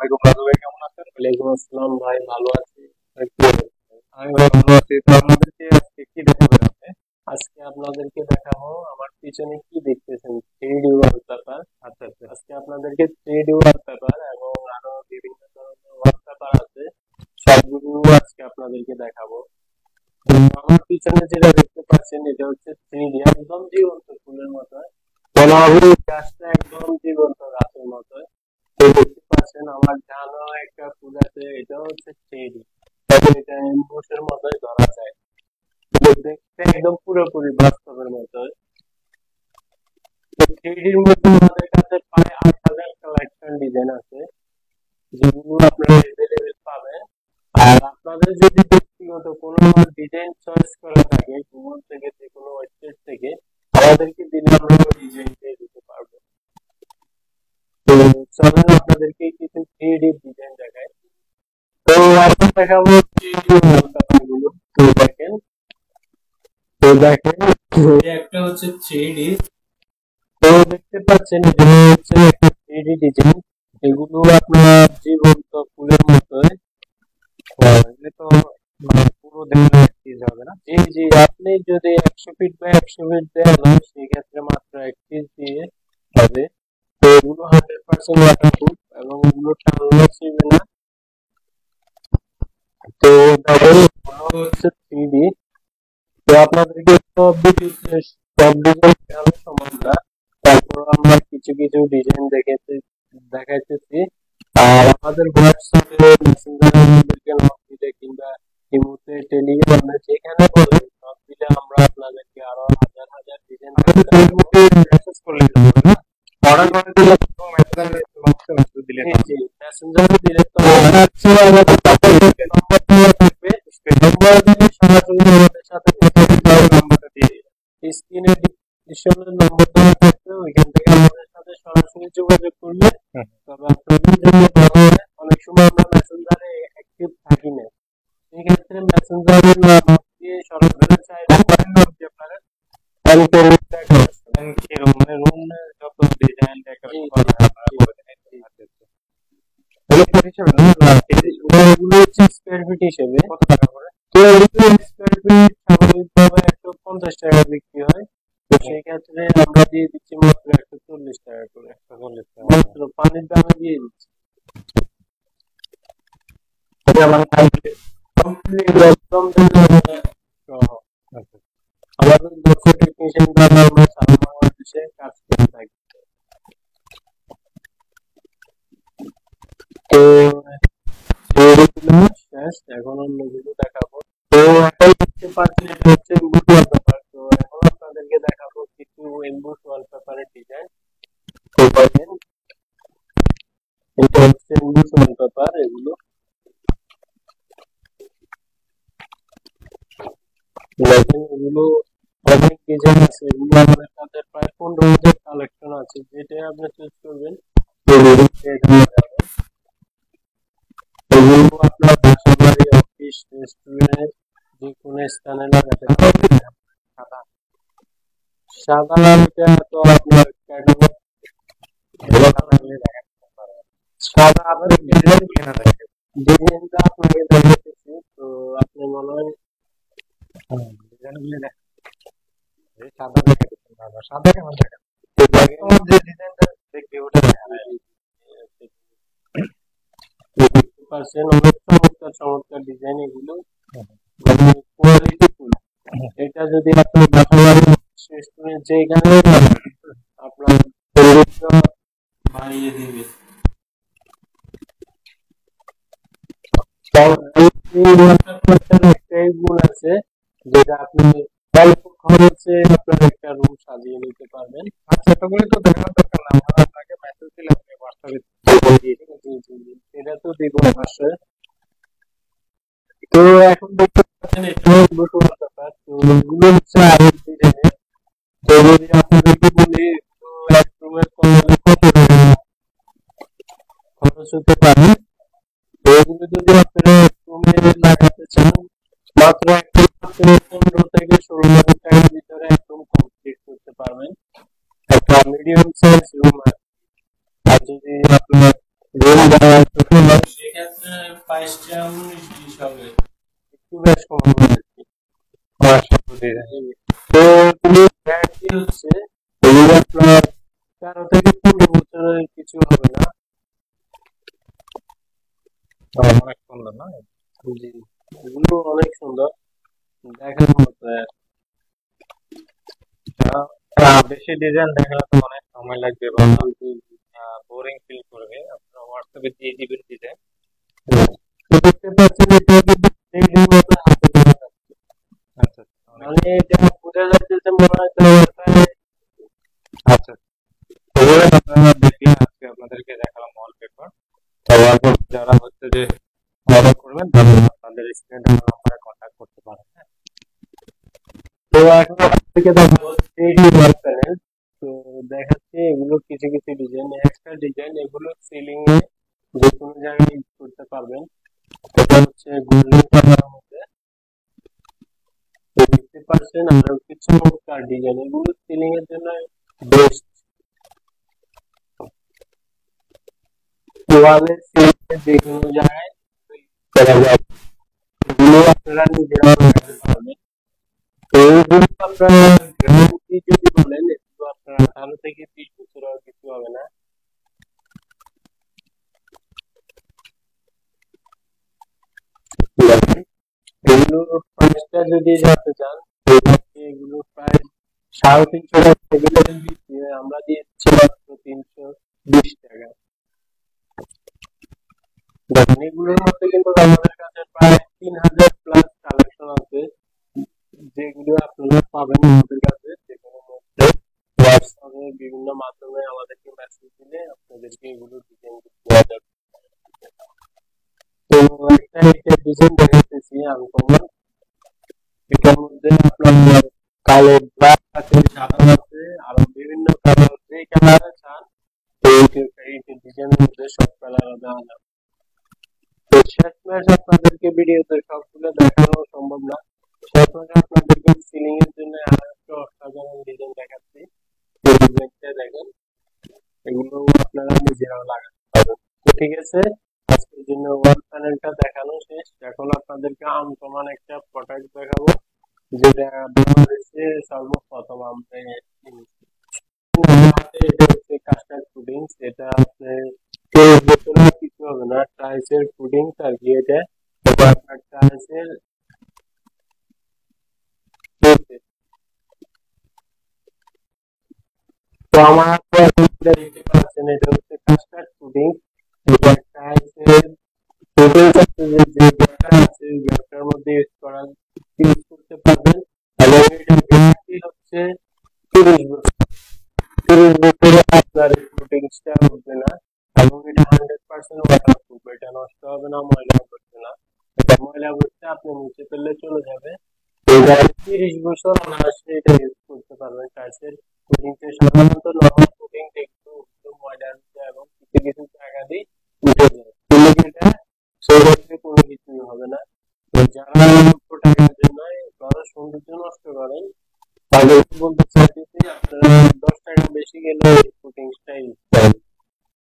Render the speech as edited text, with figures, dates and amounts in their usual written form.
আলাইকুম রাজু ভাই, কেমন আছেন? ওয়ালাইকুম আসসালাম ভাই, ভালো আছি। আর কি অবস্থা? আমি ভাই ভালো আছি। তো আপনাদেরকে আজকে কি দেখাবেন আপনি? আজকে আপনাদেরকে দেখাবো আমার পিছনে কি দেখতেছেন, 3D ওয়ালপেপার। আচ্ছা আচ্ছা। আজকে আপনাদেরকে 3D ওয়ালপেপার এবং আরো বিভিন্ন ধরনের ওয়ালপেপার আছে, সবগুলো আজকে আপনাদেরকে দেখাবো। তো আমার পিছনে যেটা দেখতে পাচ্ছেন এটা হচ্ছে 3D, একদম জীবন্ত ফুলের মতো। বলা হবে এই গাছটা একদম জীবন্ত গাছের মতো। তো দেখতে পাচ্ছেন আমার ডানেও একটা ফুল আছে, এটাও হচ্ছে 3D, তবে এটা এমবোসের মতোই ধরা যায়। তো দেখতে একদম পুরোপুরি বাস্তবের মতো। তো 3Dর মধ্যে আমাদের কাছে প্রায় 8,000 কালেকশন ডিজাইন আছে, যেগুলো আপনারা এভেলেবেল পাবেন। আর আপনাদের যদি ব্যক্তিগত কোনো ডিজাইন চয়েস করা থাকে গুগল থেকে, যে কোনো ওয়েবসাইট থেকে, আমাদেরকে দিলে আমরা ওই ডিজাইনটাই দিতে পারবো। তো চলেন আপনাদেরকে কিছু 3D ডিজাইন দেখাই। তো এখন দেখাবো 3D ওয়ালপেপারগুলো। তো দেখেন এই একটা হচ্ছে 3D। তো দেখতে পাচ্ছেন এখানে হচ্ছে একটা 3D ডিজাইন, এগুলো আপনার জীবন্ত ফুলের মতোই। এগুলো তো মানে পুরো দেখলে এক পিস হবে না? জি জি, আপনি যদি 100 ফিট বাই 100 ফিট দেন হয় সেক্ষেত্রে মাত্র 1 পিস দিয়ে হবে। তো এগুলো 100% ওয়াটারপ্রুফ এবং এগুলো টানলে ছিঁড়বে না। তো দেখেন এগুলো হচ্ছে 3D। তো আপনাদেরকে সব ডিটেইলস, সব ডিজাইন দেখানো সম্ভব না, তারপর আমরা কিছু কিছু ডিজাইন দেখাইতেছি। আর আমাদের হোয়াটসঅ্যাপে, মেসেঞ্জারে আমাদেরকে নক দিলে কিংবা ইমোতে, টেলিগ্রামে, যেখানে বলেন নক দিলে আমরা আপনাদেরকে আরো হাজার হাজার ডিজাইন আমাদের ফেসবুকে মেসেজ করলেই তো হবে না? অর্ডার করে দিলে তো মেসেঞ্জারে দিলে জি তো জি, মেসেঞ্জারে দিলে তো আর হচ্ছে আমাদের তারপরে নম্বর দেওয়া থাকবে। নম্বর দিলে সরাসরি আমাদের সাথে কথা বলতে হবে। নাম্বারটা দিয়ে দিবেন। স্ক্রিনে ডিসক্রিপশনে নম্বর দেওয়া থাকবে, ওইখান থেকে আমাদের সাথে সরাসরি যোগাযোগ করলে। তবে আপনাদের জন্য বলা হয়, অনেক সময় আমরা মেসেঞ্জারে অ্যাক্টিভ থাকি না, সেক্ষেত্রে মেসেঞ্জারে না নক দিয়ে সরাসরি চাইলে আপনারা অ্যানকেল দেখা মানে রুম যত ডিজাইন ডেকোরেশন করা হয় আপনারা করে দেন। আচ্ছা আচ্ছা। এগুলো হচ্ছে স্কোয়ার ফিট হিসেবে। কত টাকা করে? তো এগুলো স্কোয়ার ফিট স্বাভাবিকভাবে 150 টাকা বিক্রি হয়। তো সেই ক্ষেত্রে আমরা দিয়ে দিচ্ছি মাত্র 140 টাকা করে। 140 টাকা। মাত্র পানির দামে দিয়ে দিচ্ছি। এটা মানে কমপ্লিট একদম সহ। আচ্ছা। আমাদের দক্ষ টেকনিশিয়ান দ্বারা আমরা সারা বাংলাদেশে কাজ করে থাকি। তো এগুলো শেষ, এখন অন্যগুলো দেখাবো। তো এখন দেখতে পাচ্ছেন এটা হচ্ছে এমবুস ওয়ালপেপার। তো এখন আপনাদেরকে দেখাবো কিছু এমবুস ওয়ালপেপারের ডিজাইন। তো দেখেন এটা হচ্ছে এমবুস ওয়ালপেপার। এগুলো দেখেন, এগুলো অনেক ডিজাইন আছে, এগুলো আমাদের কাছে প্রায় 15,000 কালেকশন আছে, যেটা আপনি চুজ করবেন এগুলো আপনার বাসা বাড়ি, অফিস, রেস্টুরেন্ট, যে কোনো স্থানে লাগাতে পারবেন। সাদা এটা তো আপনার সাদা আবার ডিজাইনটা আপনাকে দেখাতেছি। তো আপনি মনে হয় ডিজাইনগুলো দেখেন। সাদা দেখে দিচ্ছেন বাবা, সাদা কেমন দেখেন? যে ডিজাইনটা দেখবে ওটা দেখতে পাচ্ছেন অনেক চমৎকার চমৎকার ডিজাইন এগুলো, মানে কোয়ালিটি ফুল। এটা যদি আপনি বাসা বাড়ি, রেস্টুরেন্ট, যেখানে আপনার পরিবেশটা বাড়িয়ে দিবে। একটাই গুণ আছে, যেটা আপনি অল্প খরচে আপনার একটা রুম সাজিয়ে নিতে পারবেন। আচ্ছা, এত করে তো দেখানোর দরকার না, আমরা আপনাকে মেসেজ দিলে আপনি হোয়াটসঅ্যাপে দিয়ে দিবেন। এটা তো দিব অবশ্যই। তো এখন দেখতে পাচ্ছেন এটা দুটো ব্যাপার। তো এগুলো হচ্ছে আরেক ডিজাইনের। তো যদি আপনাদেরকে বলি তো এক রুমের কত টাকা খরচ হতে পারে, তো এগুলো যদি আপনারা রুমে লাগাতে চান মাত্র একটা 15 থেকে 16,000 টাকার ভিতরে একদম কমপ্লিট করতে পারবেন, একটা মিডিয়াম সাইজ রুম। আর যদি আপনার রুম সেক্ষেত্রে 22-19 হবে, একটু বেশ কম হবে আর কি। তো এগুলো গ্যারান্টি হচ্ছে এগুলো আপনার 13 থেকে 15 বছরের কিছু হবে না। অনেক সুন্দর না? জি, এগুলো অনেক সুন্দর, দেখার মতো। বেশি ডিজাইন দেখালে তো অনেক সময় লাগবে বা বোরিং ফিল করবে। আপনারা হোয়াটসঅ্যাপে দিয়ে দিবেন ডিজাইন। দেখতে পাচ্ছেন এটা কিন্তু থ্রিডির মতো হাতে ধরে যাচ্ছে, আচ্ছা মানে এটা বোঝা যাচ্ছে যে মনে হয় আচ্ছা, এগুলো আপনারা দেখলেন, আজকে আপনাদেরকে দেখালাম ওয়ালপেপার। তো ওয়ালপেপার যারা হচ্ছে যে অর্ডার করবেন তারা আপনাদের স্ক্রিনে দেওয়া নাম্বারে কন্ট্যাক্ট করতে পারেন। তো এখন আপনাদেরকে দেখাবো 3D ওয়াল প্যানেল। তো দেখাচ্ছি এগুলো কিছু কিছু ডিজাইন, এক্সট্রা ডিজাইন, এগুলো সিলিং এ যে কোনো জায়গায় ইউজ করতে পারবেন। এটা হচ্ছে গোল্ডেন কালারের মধ্যে দেখতে পাচ্ছেন, আর কিছু চমৎকার ডিজাইন, এগুলো সিলিং এর জন্য বেস্ট। ওয়ালে সিলিং এ যে কোনো জায়গায় করা যায়, এগুলো আপনারা নিজেরাও লাগাতে পারবেন। তো এইগুলো আপনারা গ্যারান্টি যদি বলেন, এগুলো আপনার 18 থেকে 20 বছর আর কিছু হবে না। এগুলো প্রাইসটা যদি জানতে চান, এগুলো প্রায় 350 টাকা থেকে বিক্রি হয়, আমরা দিচ্ছি মাত্র 320 টাকা। দেখেন এগুলোর মধ্যে কিন্তু আমাদের কাছে প্রায় 3000 প্লাস কালেকশন আছে, যেগুলো আপনারা পাবেন আমাদের কাছে যে কোনো মধ্যে। হোয়াটসঅ্যাপে বিভিন্ন মাধ্যমে আমাদেরকে মেসেজ দিলে আপনাদেরকে এগুলো ডিজাইন দেওয়া যাবে। তো একটা ডিজাইন দেখাতেছি আনকমন, এটার মধ্যে আপনার কালো, ব্ল্যাক আছে, সাদা আছে, আরো বিভিন্ন কালার, যে কালারে চান এই ডিজাইনের মধ্যে সব কালার দেওয়া যাবে। তো শেষমেশ আপনাদেরকে ভিডিওতে সবগুলো দেখানো সম্ভব না, শেষমেশ আপনাদেরকে সিলিং এর জন্য আরেকটা অসাধারণ ডিজাইন দেখাচ্ছি। এই ডিজাইনটা দেখেন, এগুলো আপনারা নিজেরাও লাগাতে পারবেন। তো ঠিক আছে, আজকের জন্য ওয়াল প্যানেলটা দেখানো শেষ। এখন আপনাদেরকে আনকমন একটা প্রোডাক্ট দেখাবো, যেটা বাংলাদেশে সর্বপ্রথম আমরা এটা হচ্ছে কাস্টার্ড পুডিংস। এটা আপনার 23 বছরের কিছু হবে না, টাইলসের পুডিংস আর কি। এটা আপনার টাইলসের তো আমার হাতে এখন যেটা দেখতে পাচ্ছেন, এটা হচ্ছে কাস্টার্ড পুডিংস। এটা টাইলসের পুডিংস আছে, যে গ্যাপটা আছে ওই গ্যাপটার মধ্যে ইউজ করতে পারবেন। এবং এটা গ্যারান্টি হচ্ছে 30 বছর। 30 বছরে আপনার এই পুডিংসটা উঠবে না, এবং এটা 100% ওয়াটারপ্রুফ, এটা নষ্ট হবে না, ময়লা পড়বে না। এটা ময়লা পড়তে আপনি মুছে ফেললে চলে যাবে। এটা 30 বছর অনায়াসে এটা ইউজ করতে পারবেন। টাইলসের পুডিংসে সাধারণত নরমাল পুডিং একটু ময়লা উঠে এবং কিছু কিছু জায়গা দিয়ে উঠে যায়, কিন্তু এটা সেক্ষেত্রে কোনো কিছুই হবে না। তো যারা অল্প টাকার জন্য ঘরের সৌন্দর্য নষ্ট করেন, তাদেরকে বলতে চাইতেছি আপনারা 10 টাকা বেশি গেলে এই পুডিংসটা ইউজ